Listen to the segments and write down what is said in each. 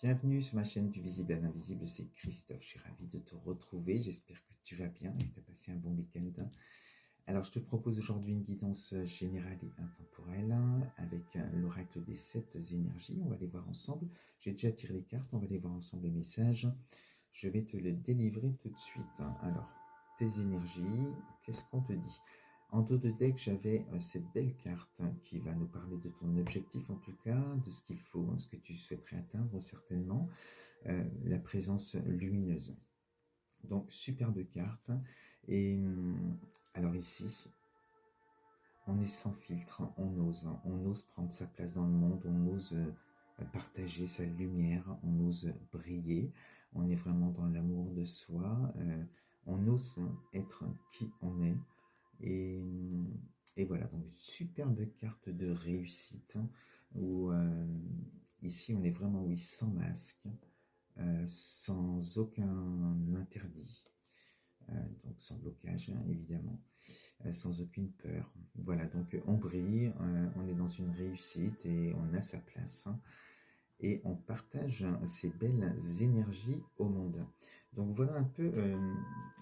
Bienvenue sur ma chaîne du visible à l'invisible, c'est Christophe. Je suis ravi de te retrouver. J'espère que tu vas bien et que tu as passé un bon week-end. Alors, je te propose aujourd'hui une guidance générale et intemporelle avec l'oracle des 7 énergies. On va les voir ensemble. J'ai déjà tiré les cartes. On va les voir ensemble le message. Je vais te le délivrer tout de suite. Alors, tes énergies, qu'est-ce qu'on te dit? En dos de deck, j'avais cette belle carte qui va nous parler de ton objectif, en tout cas, de ce qu'il faut, ce que tu souhaiterais atteindre certainement, la présence lumineuse. Donc, superbe carte. Et alors ici, on est sans filtre, on ose prendre sa place dans le monde, on ose partager sa lumière, on ose briller, on est vraiment dans l'amour de soi, on ose être qui on est. Et, et voilà, donc une superbe carte de réussite où ici on est vraiment, oui, sans masque, sans aucun interdit, donc sans blocage, hein, évidemment, sans aucune peur. Voilà, donc on brille, on est dans une réussite et on a sa place, hein, et on partage ces belles énergies au monde. Donc voilà un peu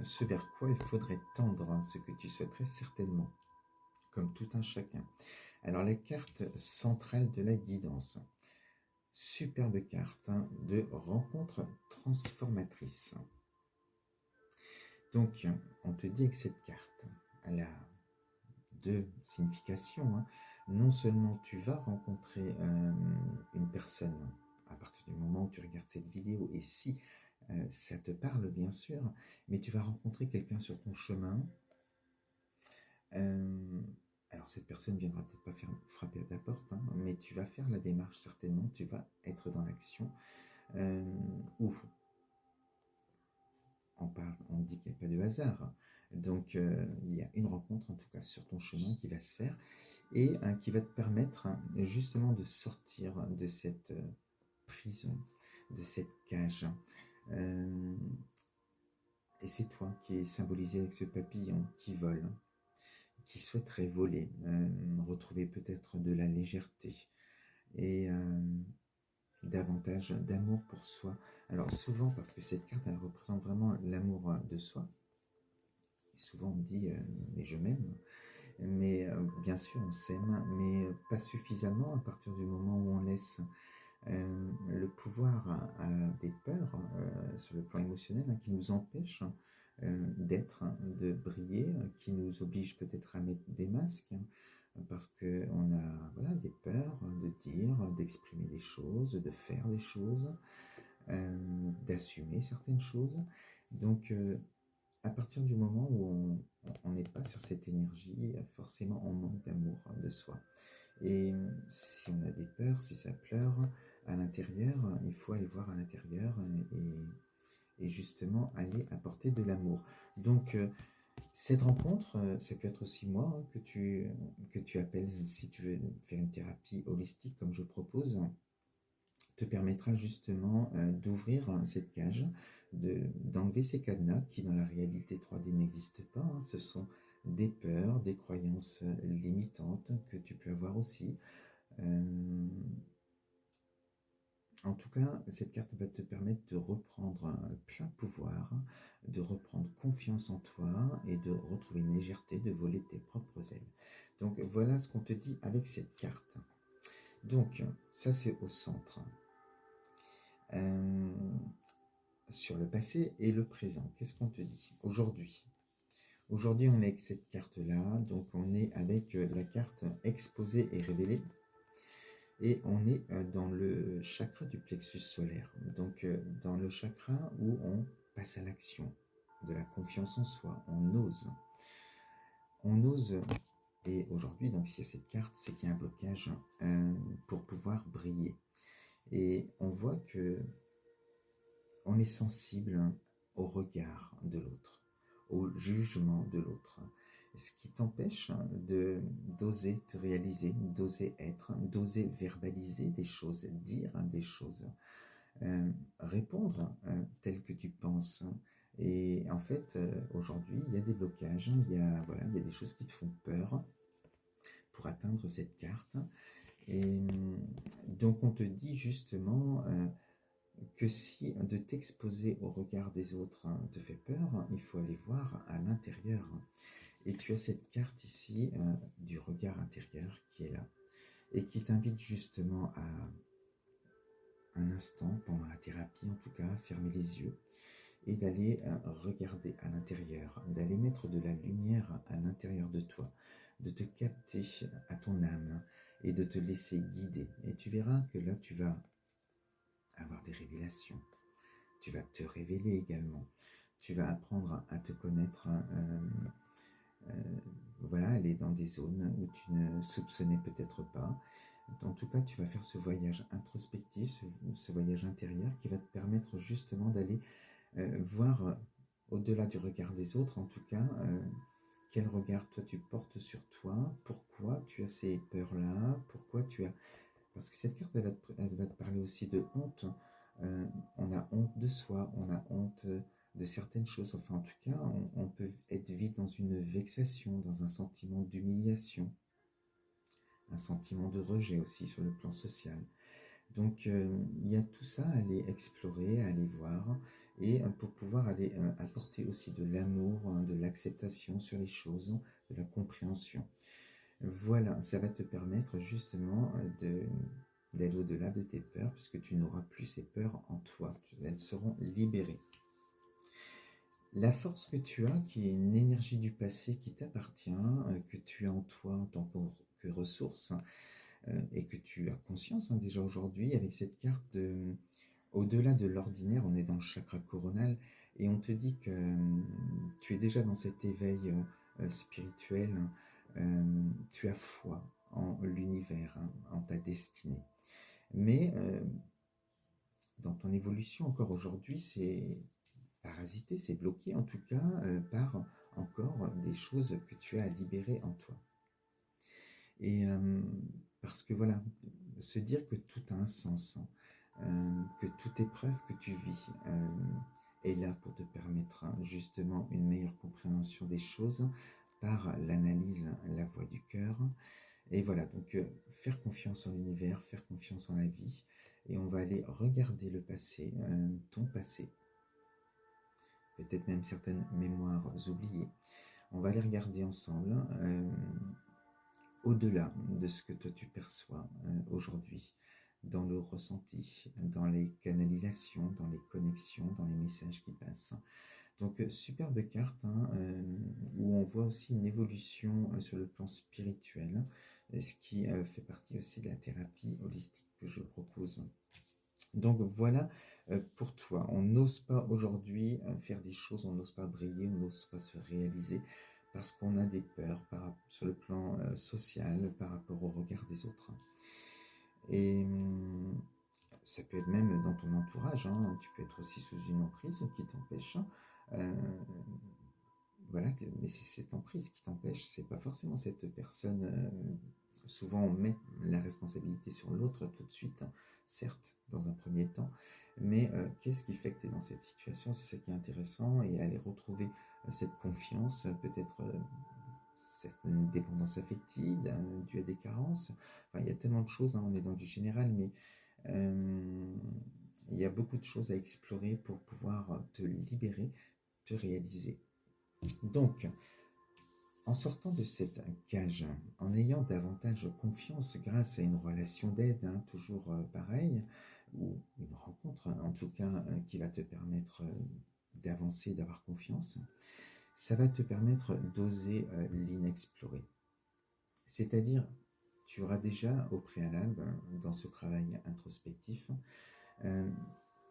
ce vers quoi il faudrait tendre, hein, ce que tu souhaiterais certainement, comme tout un chacun. Alors la carte centrale de la guidance, superbe carte, hein, de rencontre transformatrice. Donc on te dit que cette carte, elle a deux significations, hein. Non seulement tu vas rencontrer une personne à partir du moment où tu regardes cette vidéo, et si ça te parle bien sûr, mais tu vas rencontrer quelqu'un sur ton chemin. Alors cette personne ne viendra peut-être pas frapper à ta porte, hein, mais tu vas faire la démarche certainement, tu vas être dans l'action, ou on dit qu'il n'y a pas de hasard. Donc il y a une rencontre en tout cas sur ton chemin qui va se faire et qui va te permettre justement de sortir de cette prison, de cette cage. Et c'est toi qui es symbolisé avec ce papillon qui vole, qui souhaiterait voler, retrouver peut-être de la légèreté et davantage d'amour pour soi. Alors souvent, parce que cette carte, elle représente vraiment l'amour de soi, et souvent on me dit mais je m'aime, mais bien sûr on s'aime, mais pas suffisamment à partir du moment où on laisse le pouvoir à des peurs sur le plan émotionnel, hein, qui nous empêchent d'être, de briller, qui nous obligent peut-être à mettre des masques, hein, parce qu'on a, voilà, des peurs de dire, d'exprimer des choses, de faire des choses, d'assumer certaines choses. Donc à partir du moment où on n'est pas sur cette énergie, forcément on manque d'amour de soi. Et si on a des peurs, si ça pleure à l'intérieur, il faut aller voir à l'intérieur et justement aller apporter de l'amour. Donc cette rencontre, ça peut être aussi moi, hein, que tu appelles, si tu veux faire une thérapie holistique comme je propose, te permettra justement d'ouvrir cette cage, d'enlever ces cadenas qui dans la réalité 3D n'existent pas, hein. Ce sont des peurs, des croyances limitantes que tu peux avoir aussi. En tout cas, cette carte va te permettre de reprendre plein pouvoir, de reprendre confiance en toi et de retrouver une légèreté, de voler tes propres ailes. Donc voilà ce qu'on te dit avec cette carte. Donc ça c'est au centre. Sur le passé et le présent, qu'est-ce qu'on te dit aujourd'hui? Aujourd'hui, on est avec cette carte-là, donc on est avec la carte exposée et révélée, et on est dans le chakra du plexus solaire, donc dans le chakra où on passe à l'action, de la confiance en soi, on ose. On ose, et aujourd'hui, donc s'il y a cette carte, c'est qu'il y a un blocage pour pouvoir briller. Et on voit que on est sensible au regard de l'autre, au jugement de l'autre, ce qui t'empêche d'oser te réaliser, d'oser être, d'oser verbaliser des choses, dire des choses, répondre tel que tu penses. Et en fait, aujourd'hui, il y a des blocages, voilà, il y a des choses qui te font peur pour atteindre cette carte. Et donc, on te dit justement que si de t'exposer au regard des autres te fait peur, il faut aller voir à l'intérieur. Et tu as cette carte ici du regard intérieur qui est là et qui t'invite justement à un instant, pendant la thérapie en tout cas, à fermer les yeux et d'aller regarder à l'intérieur, d'aller mettre de la lumière à l'intérieur de toi, de te capter à ton âme et de te laisser guider. Et tu verras que là, tu vas avoir des révélations. Tu vas te révéler également. Tu vas apprendre à te connaître, voilà, aller dans des zones où tu ne soupçonnais peut-être pas. En tout cas, tu vas faire ce voyage introspectif, ce voyage intérieur qui va te permettre justement d'aller voir au-delà du regard des autres, en tout cas, quel regard toi tu portes sur toi, pourquoi tu as ces peurs-là, pourquoi tu as... Parce que cette carte, elle va te parler aussi de honte. On a honte de soi, on a honte de certaines choses. Enfin, en tout cas, on peut être vite dans une vexation, dans un sentiment d'humiliation, un sentiment de rejet aussi sur le plan social. Donc, il y a tout ça à aller explorer, à aller voir, et pour pouvoir aller apporter aussi de l'amour, de l'acceptation sur les choses, de la compréhension. Voilà, ça va te permettre justement d'aller au-delà de tes peurs, puisque tu n'auras plus ces peurs en toi. Elles seront libérées. La force que tu as, qui est une énergie du passé qui t'appartient, que tu as en toi en tant que ressource, et que tu as conscience déjà aujourd'hui, avec cette carte au-delà de l'ordinaire, on est dans le chakra coronal, et on te dit que tu es déjà dans cet éveil spirituel, tu as foi en l'univers, en ta destinée. Mais dans ton évolution encore aujourd'hui, c'est parasité, c'est bloqué en tout cas par encore des choses que tu as à libérer en toi. Et parce que voilà, se dire que tout a un sens, que toute épreuve que tu vis est là pour te permettre justement une meilleure compréhension des choses par l'analyse, la voix du cœur. Et voilà, donc faire confiance en l'univers, faire confiance en la vie. Et on va aller regarder le passé, ton passé, peut-être même certaines mémoires oubliées. On va les regarder ensemble, au-delà de ce que toi tu perçois aujourd'hui, dans le ressenti, dans les canalisations, dans les connexions, dans les messages qui passent. Donc, superbe carte où on voit aussi une évolution sur le plan spirituel, ce qui fait partie aussi de la thérapie holistique que je propose. Donc voilà pour toi, on n'ose pas aujourd'hui faire des choses, on n'ose pas briller, on n'ose pas se réaliser parce qu'on a des peurs sur le plan social par rapport au regard des autres. Et ça peut être même dans ton entourage, tu peux être aussi sous une emprise qui t'empêche. euh, voilà, mais c'est cette emprise qui t'empêche, c'est pas forcément cette personne. Souvent, on met la responsabilité sur l'autre tout de suite, certes, dans un premier temps, mais qu'est-ce qui fait que tu es dans cette situation? C'est ça qui est intéressant, et aller retrouver cette confiance, peut-être certaine dépendance affective, due à des carences. Enfin, il y a tellement de choses, on est dans du général, mais il y a beaucoup de choses à explorer pour pouvoir te libérer, te réaliser. Donc, en sortant de cette cage, en ayant davantage confiance grâce à une relation d'aide, toujours pareil, ou une rencontre en tout cas qui va te permettre d'avancer, d'avoir confiance, ça va te permettre d'oser l'inexplorer. C'est-à-dire, tu auras déjà au préalable, dans ce travail introspectif,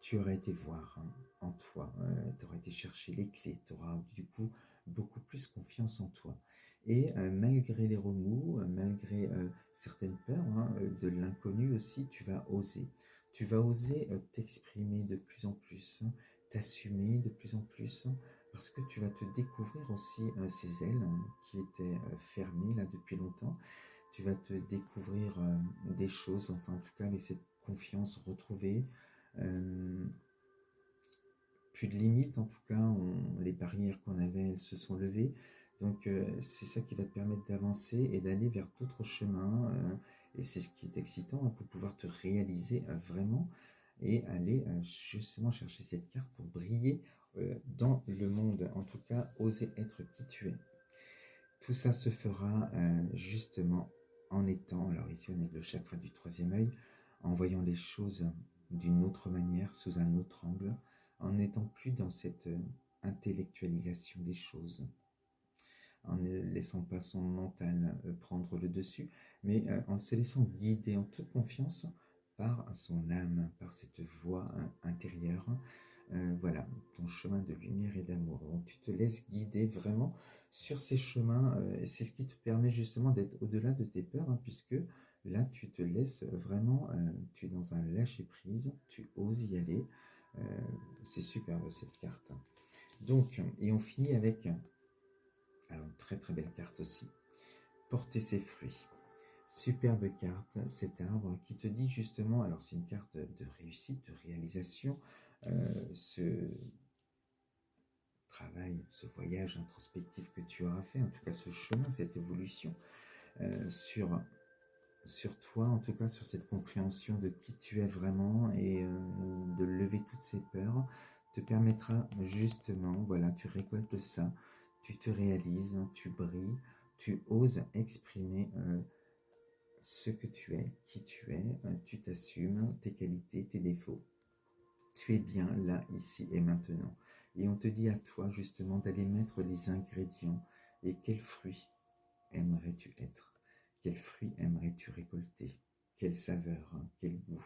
tu auras été voir en toi, tu auras été chercher les clés, tu auras du coup beaucoup plus confiance en toi. Et malgré les remous, malgré certaines peurs, de l'inconnu aussi, tu vas oser. Tu vas oser t'exprimer de plus en plus, t'assumer de plus en plus, parce que tu vas te découvrir aussi ces ailes qui étaient fermées là depuis longtemps. Tu vas te découvrir des choses, enfin en tout cas avec cette confiance retrouvée. Euh, Plus de limites, en tout cas, les barrières qu'on avait, elles se sont levées. Donc, c'est ça qui va te permettre d'avancer et d'aller vers d'autres chemins. Et c'est ce qui est excitant pour pouvoir te réaliser vraiment et aller justement chercher cette carte pour briller dans le monde, en tout cas oser être qui tu es. Tout ça se fera justement en étant, alors ici on est le chakra du troisième œil, en voyant les choses d'une autre manière, sous un autre angle, en n'étant plus dans cette intellectualisation des choses, en ne laissant pas son mental prendre le dessus, mais en se laissant guider en toute confiance par son âme, par cette voix intérieure. Voilà, ton chemin de lumière et d'amour. Donc tu te laisses guider vraiment sur ces chemins. C'est ce qui te permet justement d'être au-delà de tes peurs, hein, puisque là tu te laisses vraiment, tu es dans un lâcher-prise, tu oses y aller. Euh, c'est superbe cette carte. Donc, et on finit avec alors, une très très belle carte aussi. Porter ses fruits. Superbe carte, cet arbre qui te dit justement, alors c'est une carte de réussite, de réalisation, ce travail, ce voyage introspectif que tu auras fait, en tout cas ce chemin, cette évolution sur toi, en tout cas sur cette compréhension de qui tu es vraiment et de lever toutes ces peurs, te permettra justement, voilà, tu récoltes ça, tu te réalises, tu brilles, tu oses exprimer ce que tu es, qui tu es, tu t'assumes, tes qualités, tes défauts. Tu es bien là, ici et maintenant. Et on te dit à toi justement d'aller mettre les ingrédients. Et quels fruits aimerais-tu être? Quels fruits aimerais-tu récolter? Quelle saveur, hein, quel goût?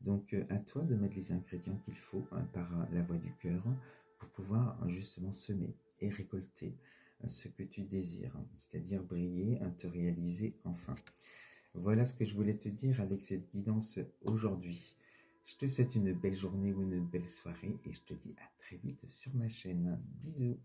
Donc à toi de mettre les ingrédients qu'il faut par la voie du cœur pour pouvoir justement semer et récolter ce que tu désires, c'est-à-dire briller, te réaliser enfin. Voilà ce que je voulais te dire avec cette guidance aujourd'hui. Je te souhaite une belle journée ou une belle soirée et je te dis à très vite sur ma chaîne. Bisous.